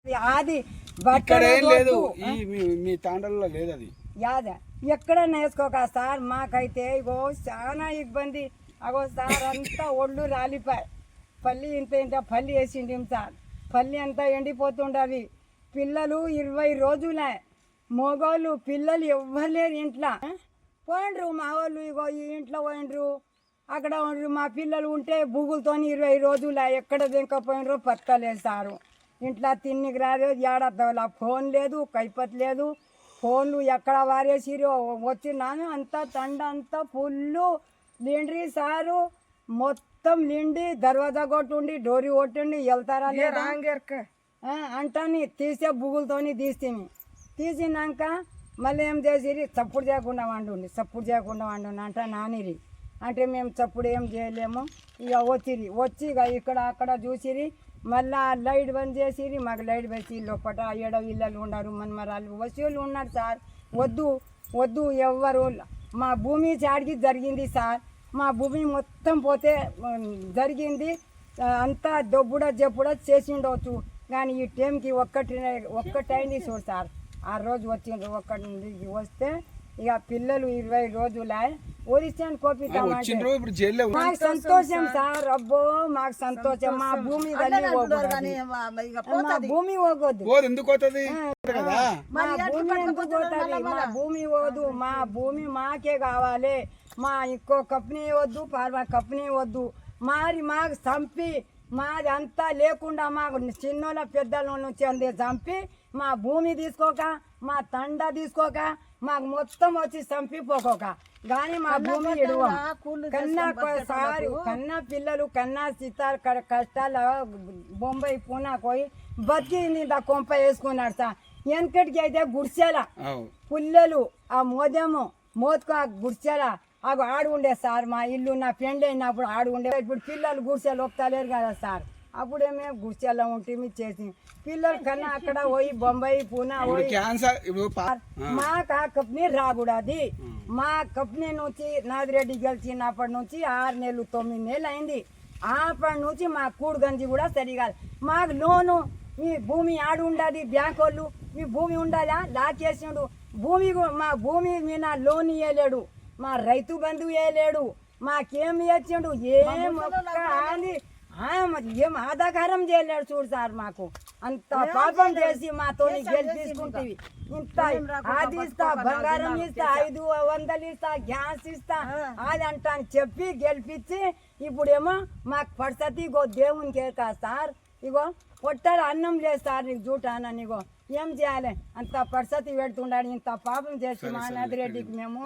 అది లేదు మీ తాండల్లో లేదు అది యాదా ఎక్కడ నేర్చుకోక సార్ మాకైతే ఇగో చాలా ఇబ్బంది అగో సార్ అంతా ఒళ్ళు రాలిపాయి పల్లి ఇంత పల్లి వేసిండి సార్ పల్లి అంతా ఎండిపోతుండవి పిల్లలు 20 రోజులే మగోళ్ళు పిల్లలు ఎవ్వలేరు ఇంట్లో పోయిండ్రు మా వాళ్ళు ఇగో ఈ ఇంట్లో పోయిండ్రు అక్కడ ఉండ్రు మా పిల్లలు ఉంటే బూగులతో 20 రోజులే ఎక్కడ దింకపోయినరు పత్తలేదు సారు ఇంట్లో తిన్నికి రాదు ఏడద్దవలా ఫోన్ లేదు కైపత్ లేదు ఫోన్లు ఎక్కడ వారేసిరో వచ్చినాను అంతా తండ అంతా ఫుల్లు లిండ్రి సారు మొత్తం లిండి దర్వాజా కొట్టుండి డోరి కొట్టుండి వెళ్తారా లేదా అంటాని తీసే బుగులతోని తీసినాక మళ్ళీ ఏం చేసిరి చప్పుడు చేయకుండా వండు అంట నానిరి అంటే మేము చప్పుడు ఏం చేయలేము ఇక వచ్చి ఇక ఇక్కడ అక్కడ చూసిరి మళ్ళా లైట్ బంద్ చేసిరి మాకు లైట్ వేసి లోపల 7 ఇళ్ళు ఉన్నారు మనమరాలు వసూలు ఉన్నారు సార్ వద్దు ఎవ్వరు మా భూమి చాడికి జరిగింది సార్ మా భూమి మొత్తం పోతే జరిగింది అంతా దొబ్బుడ జబ్బుడ చేసిండవచ్చు కానీ ఈ టైంకి ఒక్కటైంది చూడు సార్ ఆ రోజు వచ్చిండ్రు ఒక్కటి వస్తే ఇక పిల్లలు 20 రోజులే ఒరిస్సాను కోపిస్తామంటే మాకు సంతోషం సార్ అబ్బో మాకు సంతోషం మా భూమి భూమి పోగొద్దు మా భూమి పోదు మా భూమి మాకే కావాలి మా ఇంకో కంపెనీ వద్దు పార్వా కంపెనీ వద్దు మాకు చంపి మాది అంతా లేకుండా మాకు చిన్నోళ్ళ పెద్దల నుంచి అందే చంపి మా భూమి తీసుకోక మా తండ తీసుకోక మాకు మొత్తం వచ్చి చంపిపోకోక కానీ మా భూమి ఎడువం కన్నా పిల్లలు కన్నా సీతారు కష్టాల బొంబాయి పూనా పోయి బతికి కొంప వేసుకున్నాడు సార్ వెనకటికి అయితే గుడిసెల పుల్లలు ఆ మోతుకు ఆ గుడిసెల అవి ఆడు ఉండే సార్ మా ఇల్లు నా ఫ్రెండ్ అయినప్పుడు ఆడు ఉండే ఇప్పుడు పిల్లలు గుడిసెలు ఒప్పుతలేరు కదా సార్ అప్పుడే మేము గుడిసెల్లో ఉంటే చేసి పిల్లలు కన్నా అక్కడ పోయి బొంబాయి పూనా పోయి మాకు ఆ కంపెనీ రాకూడదు మా కంపెనీ నుంచి నాదిరెడ్డి గెలిచినప్పటి నుంచి 6 నెలలు 9 నెలలు అయింది అప్పటి నుంచి మా కూడుగంజి కూడా సరిగా మాకు లోను మీ భూమి ఆడు ఉండదు బ్యాంక్ వాళ్ళు మీ భూమి ఉండాలా లాకేసిండు మా భూమి మీద లోన్ ఇవ్వలేడు మా రైతు బంధువు వేయలేడు మాకేం ఇచ్చిండు ఏం ఆధాకారం చేయలేడు చూడు సార్ మాకు అంత పాపం చేసి మాతో గెలిపించుకుంటేవి ఇంత అది ఇస్తా బంగారం ఇస్తా 500 ఇస్తా గ్యాస్ ఇస్తా అది అంట అని చెప్పి గెలిపించి ఇప్పుడేమో మాకు పరిస్థితి ఇగో దేవునికి కా సార్ ఇగో పొట్టలు అన్నం లేదు సార్ నీకు జూటాన ఇగో ఏం చేయాలి అంత పరిస్థితి పెడుతున్నాడు ఇంత పాపం చేసి మా నాదిరెడ్డికి మేము